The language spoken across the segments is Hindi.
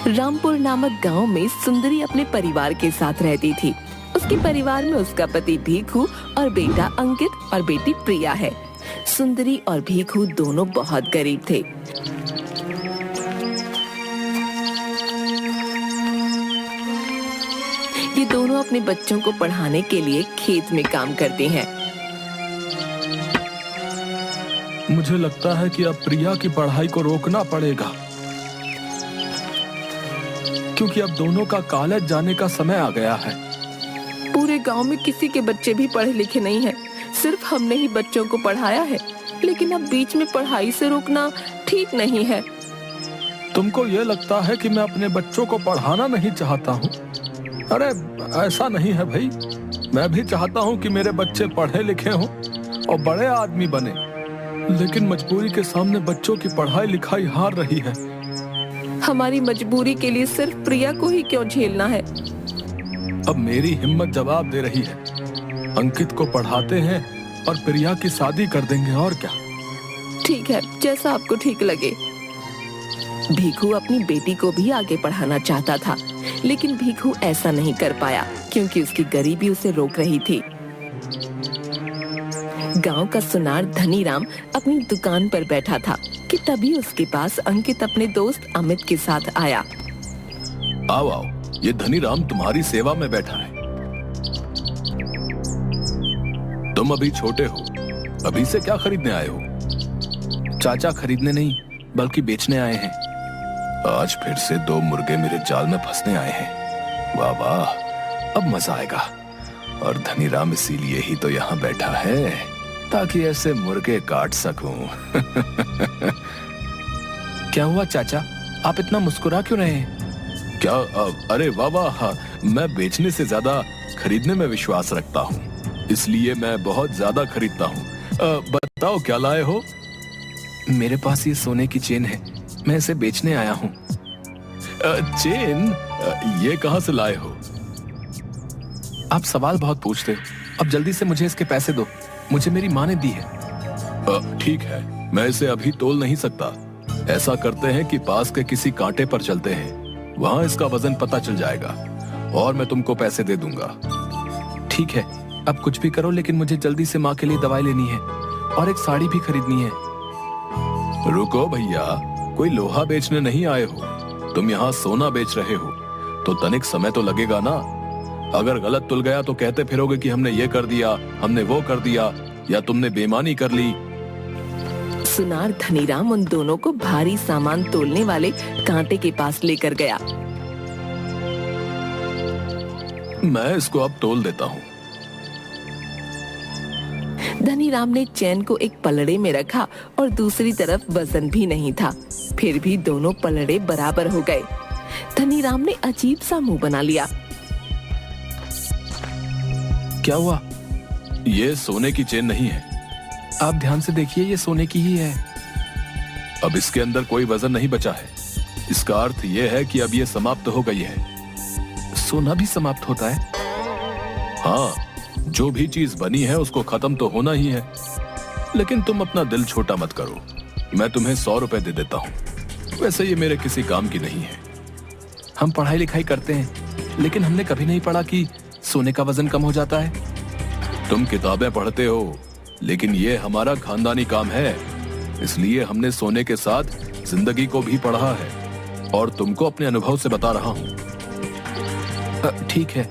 रामपुर नामक गांव में सुंदरी अपने परिवार के साथ रहती थी। उसके परिवार में उसका पति भीखू और बेटा अंकित और बेटी प्रिया है। सुंदरी और भीखू दोनों बहुत गरीब थे। ये दोनों अपने बच्चों को पढ़ाने के लिए खेत में काम करते हैं। मुझे लगता है कि अब प्रिया की पढ़ाई को रोकना पड़ेगा, क्योंकि अब दोनों का कॉलेज जाने का समय आ गया है। पूरे गांव में किसी के बच्चे भी पढ़े लिखे नहीं हैं। सिर्फ हमने ही बच्चों को पढ़ाया है, लेकिन अब बीच में पढ़ाई से रोकना ठीक नहीं है। तुमको ये लगता है कि मैं अपने बच्चों को पढ़ाना नहीं चाहता हूँ? अरे ऐसा नहीं है भाई, मैं भी चाहता हूँ कि मेरे बच्चे पढ़े लिखे हों और बड़े आदमी बने, लेकिन मजबूरी के सामने बच्चों की पढ़ाई लिखाई हार रही है। हमारी मजबूरी के लिए सिर्फ प्रिया को ही क्यों झेलना है? अब मेरी हिम्मत जवाब दे रही है। अंकित को पढ़ाते हैं और प्रिया की शादी कर देंगे, और क्या। ठीक है, जैसा आपको ठीक लगे। भीखू अपनी बेटी को भी आगे पढ़ाना चाहता था, लेकिन भीखू ऐसा नहीं कर पाया क्योंकि उसकी गरीबी उसे रोक रही थी। गांव का सुनार धनीराम अपनी दुकान पर बैठा था कि तभी उसके पास अंकित अपने दोस्त अमित के साथ आया। आओ आओ, ये धनीराम तुम्हारी सेवा में बैठा है। तुम अभी छोटे हो, अभी से क्या खरीदने आए हो? चाचा, खरीदने नहीं बल्कि बेचने आए हैं। आज फिर से 2 मुर्गे मेरे जाल में फंसने आए हैं। वाह वाह, अब मजा आएगा। और धनीराम इसीलिए ही तो यहाँ बैठा है, ताकि ऐसे मुर्गे काट सकूं। क्या हुआ चाचा, आप इतना मुस्कुरा क्यों रहे हैं? क्या? अरे वाह वाह, मैं बेचने से ज्यादा खरीदने में विश्वास रखता हूँ, इसलिए मैं बहुत ज्यादा खरीदता हूँ। बताओ क्या लाए हो? मेरे पास ये सोने की चेन है, मैं इसे बेचने आया हूँ। चेन? ये कहाँ से लाए हो? आप सवाल बहुत पूछते हो, अब जल्दी से मुझे इसके पैसे दो, मुझे मेरी माँ ने दी है। ठीक है, मैं इसे अभी तोल नहीं सकता। ऐसा करते हैं कि पास के किसी कांटे पर चलते हैं, वहाँ इसका वजन पता चल जाएगा और मैं तुमको पैसे दे दूंगा। ठीक है, अब कुछ भी करो, लेकिन मुझे जल्दी से माँ के लिए दवाई लेनी है और एक साड़ी भी खरीदनी है। रुको भैया, कोई लोहा बेचने नहीं आए हो, तुम यहाँ सोना बेच रहे हो, तो तनिक समय तो लगेगा ना। अगर गलत तुल गया तो कहते फिरोगे कि हमने ये कर दिया, हमने वो कर दिया, या तुमने बेईमानी कर ली। सुनार धनीराम उन दोनों को भारी सामान तोलने वाले कांटे के पास लेकर गया। मैं इसको अब तोल देता हूँ। धनीराम ने चैन को एक पलड़े में रखा और दूसरी तरफ वजन भी नहीं था, फिर भी दोनों पलड़े बराबर हो गए। धनीराम ने अजीब सा मुंह बना लिया। क्या हुआ? ये सोने की चेन नहीं है। आप ध्यान से देखिए, ये सोने की ही है। अब इसके अंदर कोई वजन नहीं बचा है। इसका अर्थ ये है कि अब ये समाप्त हो गई है। सोना भी समाप्त होता है? हाँ, जो भी चीज बनी है उसको खत्म तो होना ही है। लेकिन तुम अपना दिल छोटा मत करो, मैं तुम्हें 100 रुपए दे देता हूँ। वैसे ये मेरे किसी काम की नहीं है। हम पढ़ाई लिखाई करते हैं, लेकिन हमने कभी नहीं पढ़ा कि सोने का वजन कम हो जाता है। तुम किताबें पढ़ते हो, लेकिन ये हमारा खानदानी काम है, इसलिए हमने सोने के साथ जिंदगी को भी पढ़ा है और तुमको अपने अनुभव से बता रहा हूँ। ठीक है।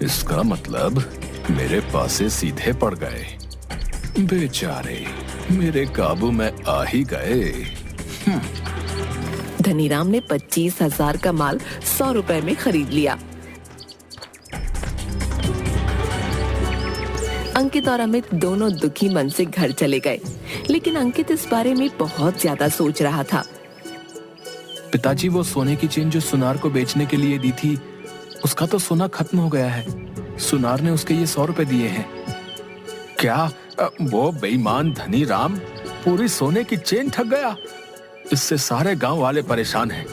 इसका मतलब मेरे पासे सीधे पड़ गए। बेचारे मेरे काबू में आ ही गए। धनीराम ने 25,000 का माल 100 रुपए में खरीद लिया। अंकित और अमित दोनों दुखी मन से घर चले गए, लेकिन अंकित इस बारे में बहुत ज्यादा सोच रहा था। पिताजी, वो सोने की चेन जो सुनार को बेचने के लिए दी थी, उसका तो सोना खत्म हो गया है। सुनार ने उसके ये 100 रुपए दिए हैं। क्या? वो बेईमान धनीराम पूरी सोने की चेन ठग गया? इससे सारे गांव वाले परेशान हैं।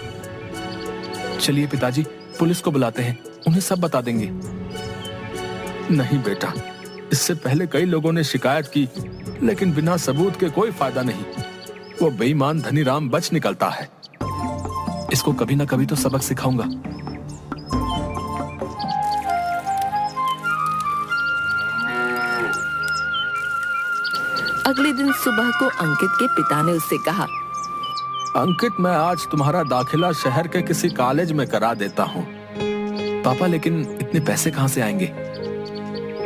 चलिए पिताजी, पुलिस को बुलाते हैं, उन्हें सब बता देंगे। नहीं बेटा, इससे पहले कई लोगों ने शिकायत की, लेकिन बिना सबूत के कोई फायदा नहीं। वो बेईमान धनीराम बच निकलता है। इसको कभी ना कभी तो सबक सिखाऊंगा। अगले दिन सुबह को अंकित के पिता ने उससे कहा, अंकित, मैं आज तुम्हारा दाखिला शहर के किसी कॉलेज में करा देता हूँ। पापा, लेकिन इतने पैसे कहाँ से आएंगे?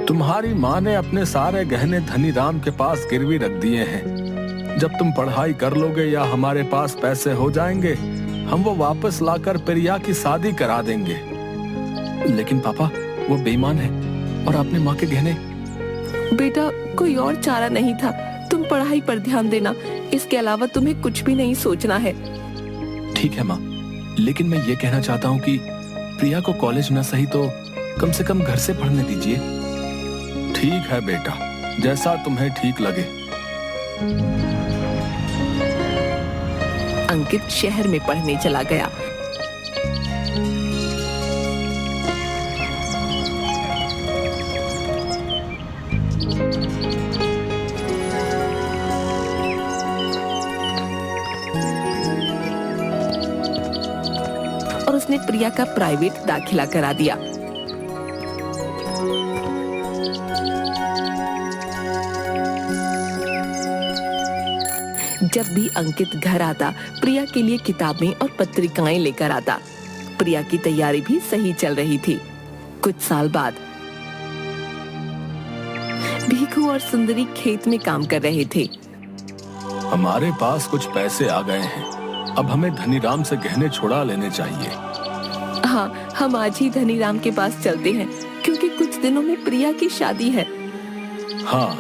तुम्हारी माँ ने अपने सारे गहने धनीराम के पास गिरवी रख दिए हैं। जब तुम पढ़ाई कर लोगे या हमारे पास पैसे हो जाएंगे, हम वो वापस लाकर प्रिया की शादी करा देंगे। लेकिन पापा, वो बेईमान है और आपने माँ के गहने। बेटा, कोई और चारा नहीं था। तुम पढ़ाई पर ध्यान देना, इसके अलावा तुम्हें कुछ भी नहीं सोचना है। ठीक है माँ, लेकिन मैं ये कहना चाहता हूँ कि प्रिया को कॉलेज न सही तो कम से कम घर से पढ़ने दीजिए। ठीक है बेटा, जैसा तुम्हें ठीक लगे। अंकित शहर में पढ़ने चला गया। और उसने प्रिया का प्राइवेट दाखिला करा दिया। जब भी अंकित घर आता, प्रिया के लिए किताबें और पत्रिकाएं लेकर आता। प्रिया की तैयारी भी सही चल रही थी। कुछ साल बाद भीखू और सुंदरी खेत में काम कर रहे थे। हमारे पास कुछ पैसे आ गए हैं, अब हमें धनीराम से गहने छुड़ा लेने चाहिए। हाँ, हम आज ही धनीराम के पास चलते हैं, क्योंकि कुछ दिनों में प्रिया की शादी है। हाँ।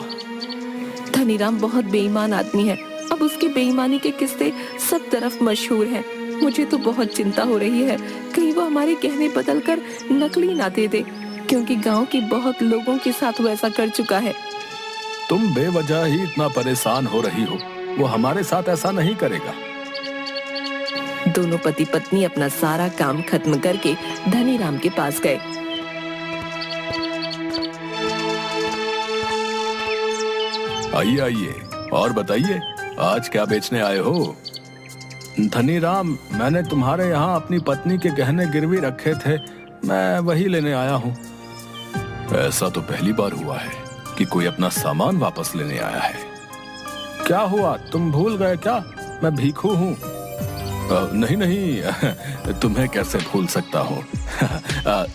धनीराम बहुत बेईमान आदमी है। अब उसकी बेईमानी के किस्से सब तरफ मशहूर हैं। मुझे तो बहुत चिंता हो रही है, कहीं वो हमारे गहने बदलकर नकली ना दे दे, क्योंकि गांव के बहुत लोगों के साथ वो ऐसा कर चुका है। तुम बेवजह ही इतना परेशान हो रही हो, वो हमारे साथ ऐसा नहीं करेगा। दोनों पति पत्नी अपना सारा काम खत्म करके धनीराम के पास गए। आइए आइए, और बताइए आज क्या बेचने आए हो? धनीराम, मैंने तुम्हारे यहाँ अपनी पत्नी के गहने गिरवी रखे थे, मैं वही लेने आया हूँ। ऐसा तो पहली बार हुआ है कि कोई अपना सामान वापस लेने आया है। क्या हुआ, तुम भूल गए क्या? मैं भीखू हूँ। नहीं नहीं, तुम्हें कैसे भूल सकता हूँ।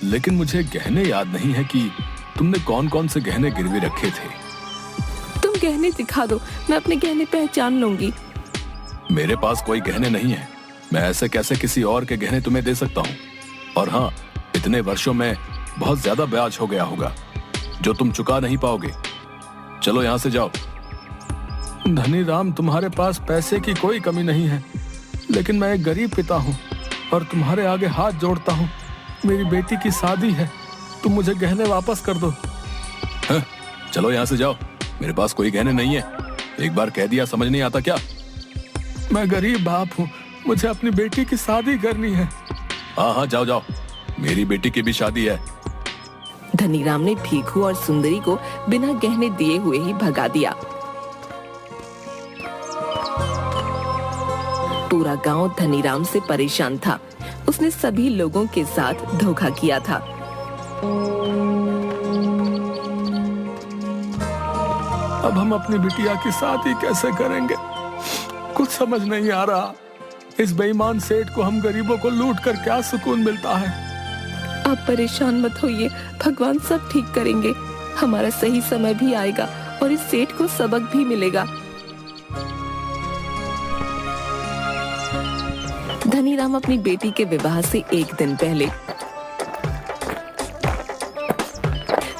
लेकिन मुझे गहने याद नहीं है कि तुमने कौन कौन से गहने गिरवी रखे थे। तुम गहने दिखा दो, मैं अपने गहने पहचान लूंगी। मेरे पास कोई गहने नहीं है, मैं ऐसे कैसे किसी और के गहने तुम्हें दे सकता हूँ। और हाँ, इतने वर्षों में बहुत ज्यादा ब्याज हो गया होगा जो तुम चुका नहीं पाओगे। चलो यहाँ से जाओ। धनीराम, तुम्हारे पास पैसे की कोई कमी नहीं है, लेकिन मैं एक गरीब पिता हूँ और तुम्हारे आगे हाथ जोड़ता हूँ। मेरी बेटी की शादी है, तुम मुझे गहने वापस कर दो। चलो यहाँ से जाओ, मेरे पास कोई गहने नहीं है। एक बार कह दिया समझ नहीं आता क्या? मैं गरीब बाप हूँ, मुझे अपनी बेटी की शादी करनी है। हाँ हाँ, जाओ जाओ, मेरी बेटी की भी शादी है। धनीराम ने भीखू और सुंदरी को बिना गहने दिए हुए ही भगा दिया। पूरा गांव धनीराम से परेशान था। उसने सभी लोगों के साथ धोखा किया था। अब हम अपनी बिटिया की शादी कैसे करेंगे, कुछ समझ नहीं आ रहा। इस बेईमान सेठ को हम गरीबों को लूट कर क्या सुकून मिलता है। आप परेशान मत होइए, भगवान सब ठीक करेंगे। हमारा सही समय भी आएगा और इस सेठ को सबक भी मिलेगा। धनीराम अपनी बेटी के विवाह से एक दिन पहले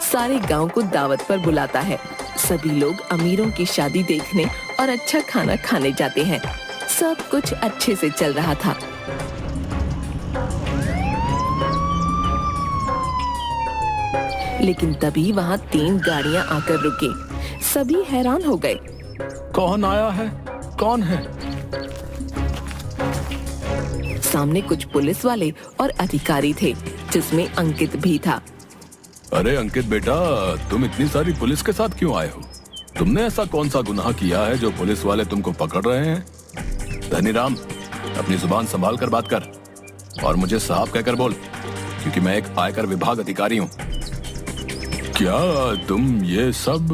सारे गांव को दावत पर बुलाता है। सभी लोग अमीरों की शादी देखने और अच्छा खाना खाने जाते हैं। सब कुछ अच्छे से चल रहा था। लेकिन तभी वहां 3 गाड़ियां आकर रुकी। सभी हैरान हो गए। कौन आया है? कौन है? सामने कुछ पुलिस वाले और अधिकारी थे, जिसमें अंकित भी था। अरे अंकित बेटा, तुम इतनी सारी पुलिस के साथ क्यों आए हो? तुमने ऐसा कौन सा गुनाह किया है जो पुलिस वाले तुमको पकड़ रहे हैं? धनीराम, अपनी जुबान संभाल कर बात कर और मुझे साहब कहकर बोल, क्योंकि मैं एक आयकर विभाग अधिकारी हूँ। क्या तुम ये सब?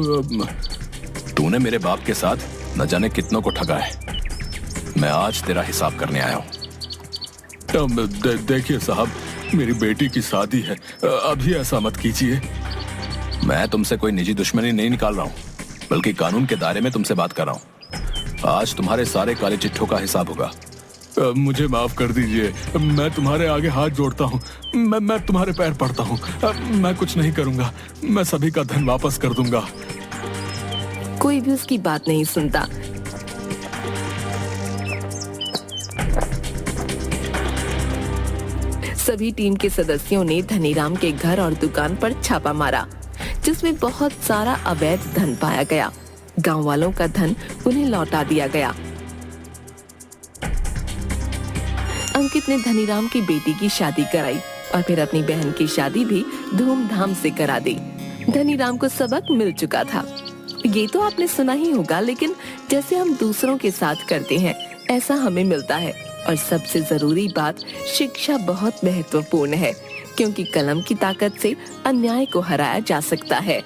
तूने मेरे बाप के साथ न जाने कितनों को ठगा है। मैं आज तेरा हिसाब करने आया हूँ। देखिए साहब, मेरी बेटी की शादी है, अभी ऐसा मत कीजिए। मैं तुमसे कोई निजी दुश्मनी नहीं निकाल रहा हूँ, बल्कि कानून के दायरे में तुमसे बात कर रहा हूँ। आज तुम्हारे सारे काले चिट्ठों का हिसाब होगा। मुझे माफ कर दीजिए, मैं तुम्हारे आगे हाथ जोड़ता हूँ, मैं तुम्हारे पैर पड़ता हूँ। मैं कुछ नहीं करूँगा, मैं सभी का धन वापस कर दूंगा। कोई भी उसकी बात नहीं सुनता। सभी टीम के सदस्यों ने धनीराम के घर और दुकान पर छापा मारा, जिसमें बहुत सारा अवैध धन पाया गया। गांव वालों का धन उन्हें लौटा दिया गया। अंकित ने धनीराम की बेटी की शादी कराई और फिर अपनी बहन की शादी भी धूमधाम से करा दी। धनीराम को सबक मिल चुका था। ये तो आपने सुना ही होगा, लेकिन जैसे हम दूसरों के साथ करते हैं, ऐसा हमें मिलता है। और सबसे जरूरी बात, शिक्षा बहुत महत्वपूर्ण है, क्योंकि कलम की ताकत से अन्याय को हराया जा सकता है।